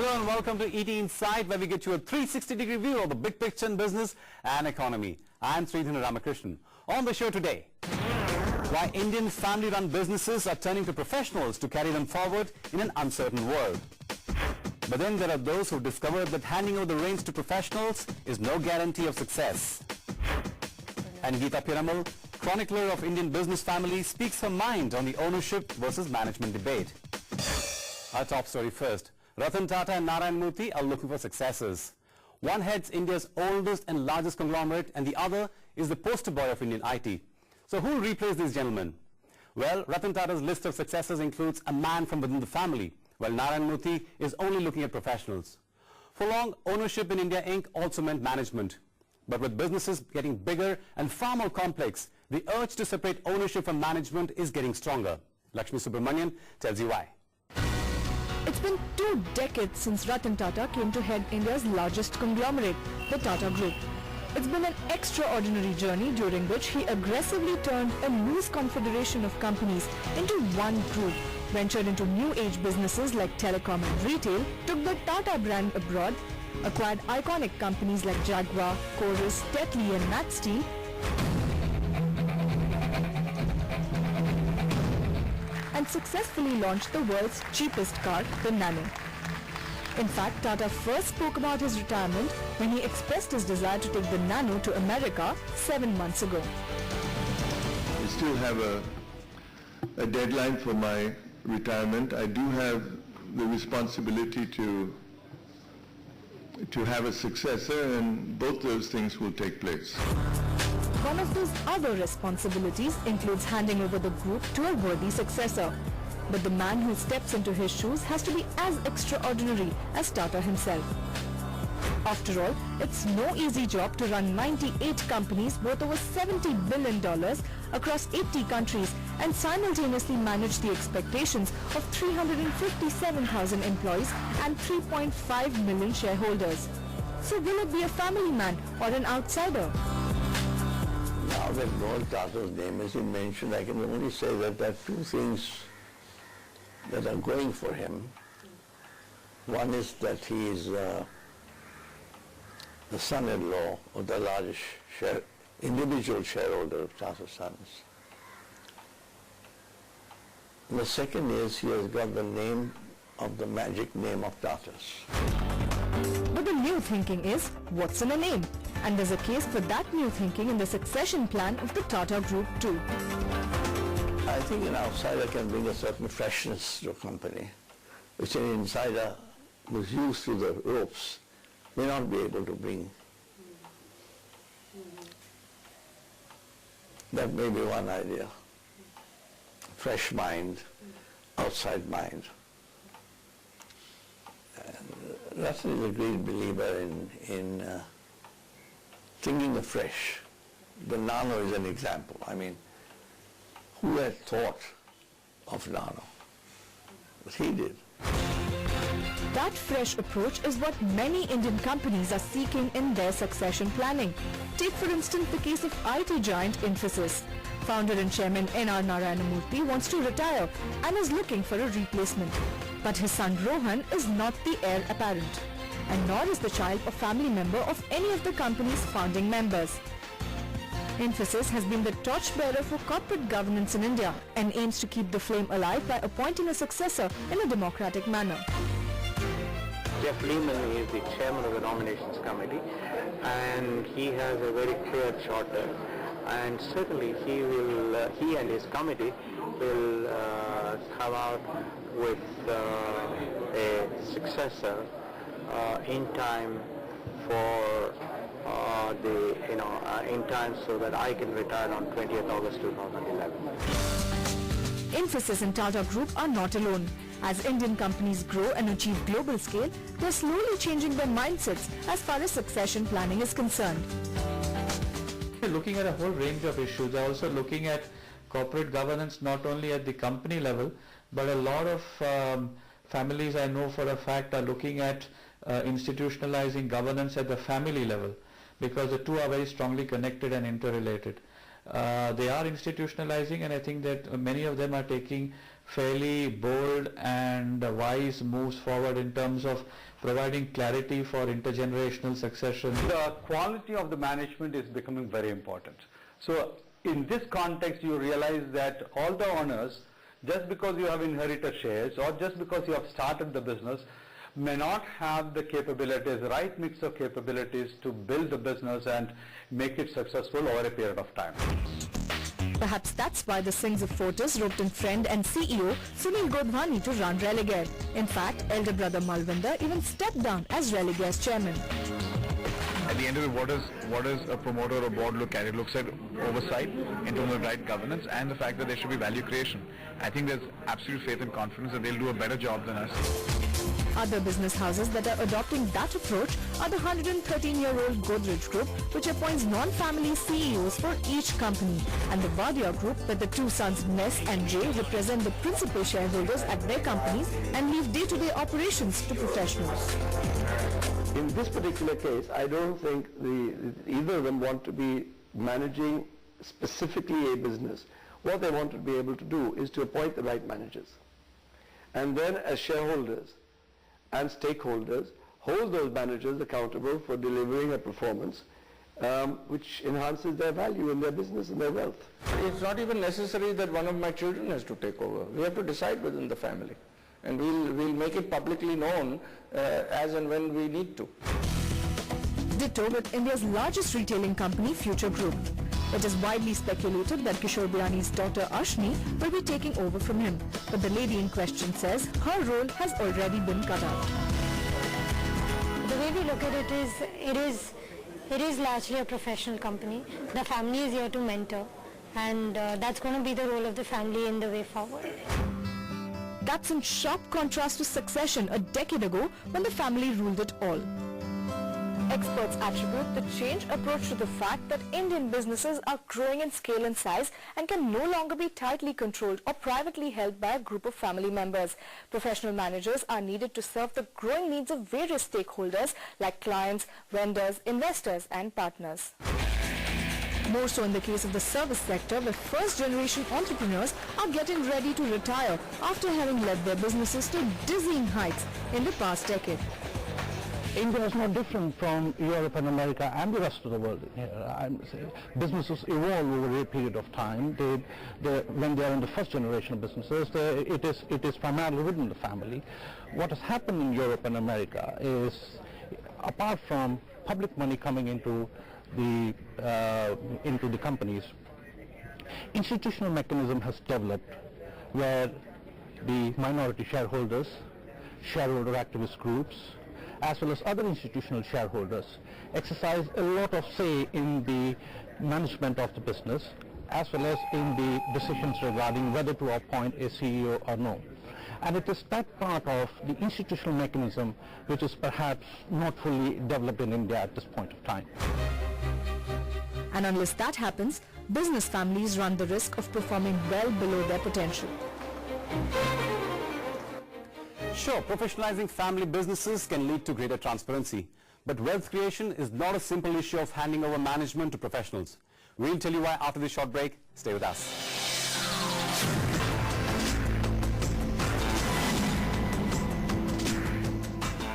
Hello and welcome to ET Insight, where we get you a 360-degree view of the big picture in business and economy. I'm Sridhar Ramakrishnan. On the show today, why Indian family-run businesses are turning to professionals to carry them forward in an uncertain world. But then there are those who discovered that handing over the reins to professionals is no guarantee of success. And Geeta Piramal, chronicler of Indian business families, speaks her mind on the ownership versus management debate. Our top story first. Ratan Tata and Narayan Murthy are looking for successors. One heads India's oldest and largest conglomerate, and the other is the poster boy of Indian IT. So who will replace these gentlemen? Well, Ratan Tata's list of successors includes a man from within the family, while Narayan Murthy is only looking at professionals. For long, ownership in India Inc. also meant management. But with businesses getting bigger and far more complex, the urge to separate ownership from management is getting stronger. Lakshmi Subramanian tells you why. It's been 2 decades since Ratan Tata came to head India's largest conglomerate, the Tata Group. It's been an extraordinary journey during which he aggressively turned a loose confederation of companies into one group, ventured into new age businesses like telecom and retail, took the Tata brand abroad, acquired iconic companies like Jaguar, Chorus, Tetley and Nat Steel, and successfully launched the world's cheapest car, the Nano. In fact, Tata first spoke about his retirement when he expressed his desire to take the Nano to America 7 months ago. I still have a deadline for my retirement. I do have the responsibility to have a successor, and both those things will take place. One of those other responsibilities includes handing over the group to a worthy successor. But the man who steps into his shoes has to be as extraordinary as Tata himself. After all, it's no easy job to run 98 companies worth over $70 billion across 80 countries and simultaneously manage the expectations of 357,000 employees and 3.5 million shareholders. So will it be a family man or an outsider? Now that Lord Tata's name has been mentioned, I can only say that there are 2 things that are going for him. One is that he is the son-in-law of the largest individual shareholder of Tata Sons. And the second is he has got the name of the magic name of Tatas. But the new thinking is, what's in a name? And there's a case for that new thinking in the succession plan of the Tata Group too. I think an outsider can bring a certain freshness to a company, which an insider who's used to the ropes may not be able to bring. That may be one idea. Fresh mind, outside mind. And Ratan is a great believer in thinking afresh. The Nano is an example. I mean, who had thought of Nano? But he did. That fresh approach is what many Indian companies are seeking in their succession planning. Take for instance the case of IT giant Infosys. Founder and chairman N.R. Narayana Murthy wants to retire and is looking for a replacement. But his son Rohan is not the heir apparent, and nor is the child a family member of any of the company's founding members. Infosys has been the torchbearer for corporate governance in India and aims to keep the flame alive by appointing a successor in a democratic manner. Jeff Lehman is the chairman of the nominations committee, and he has a very clear charter, and certainly he and his committee will come out with a successor in time for in time so that I can retire on 20th August 2011. Infosys and Tata Group are not alone. As Indian companies grow and achieve global scale, they're slowly changing their mindsets as far as succession planning is concerned. We're looking at a whole range of issues. They're also looking at corporate governance not only at the company level, but a lot of families I know for a fact are looking at institutionalizing governance at the family level, because the two are very strongly connected and interrelated. They are institutionalizing, and I think that many of them are taking fairly bold and wise moves forward in terms of providing clarity for intergenerational succession. The quality of the management is becoming very important. So in this context, you realize that all the owners, just because you have inherited shares or just because you have started the business, may not have the capabilities, right mix of capabilities to build the business and make it successful over a period of time. Perhaps that's why the Singhs of Fortis roped in friend and CEO Sunil Godhwani to run Religare. In fact, elder brother Malvinder even stepped down as Religare's chairman. At the end of it, what does a promoter or board look at? It looks at oversight in terms of right governance and the fact that there should be value creation. I think there's absolute faith and confidence that they'll do a better job than us. Other business houses that are adopting that approach are the 113-year-old Godrej Group, which appoints non-family CEOs for each company, and the Wadia Group, where the two sons Ness and Jay represent the principal shareholders at their companies and leave day-to-day operations to professionals. In this particular case, I don't think either of them want to be managing specifically a business. What they want to be able to do is to appoint the right managers. And then as shareholders and stakeholders, hold those managers accountable for delivering a performance which enhances their value in their business and their wealth. It's not even necessary that one of my children has to take over. We have to decide within the family. And we'll make it publicly known as and when we need to. Ditto with India's largest retailing company, Future Group. It is widely speculated that Kishore Biyani's daughter Ashni will be taking over from him, but the lady in question says her role has already been cut out. The way we look at it is, it is largely a professional company. The family is here to mentor, and that's going to be the role of the family in the way forward. That's in sharp contrast to Succession a decade ago when the family ruled it all. Experts attribute the changed approach to the fact that Indian businesses are growing in scale and size and can no longer be tightly controlled or privately held by a group of family members. Professional managers are needed to serve the growing needs of various stakeholders like clients, vendors, investors and partners. More so in the case of the service sector, where first-generation entrepreneurs are getting ready to retire after having led their businesses to dizzying heights in the past decade. India is not different from Europe and America and the rest of the world. Businesses evolve over a period of time. When they are in the first generation of businesses, it is primarily within the family. What has happened in Europe and America is, apart from public money coming into the companies, institutional mechanism has developed where the minority shareholders, shareholder activist groups, as well as other institutional shareholders exercise a lot of say in the management of the business, as well as in the decisions regarding whether to appoint a CEO or no. And it is that part of the institutional mechanism which is perhaps not fully developed in India at this point of time. And unless that happens, business families run the risk of performing well below their potential. Sure, professionalizing family businesses can lead to greater transparency, but wealth creation is not a simple issue of handing over management to professionals. We'll tell you why after this short break. Stay with us.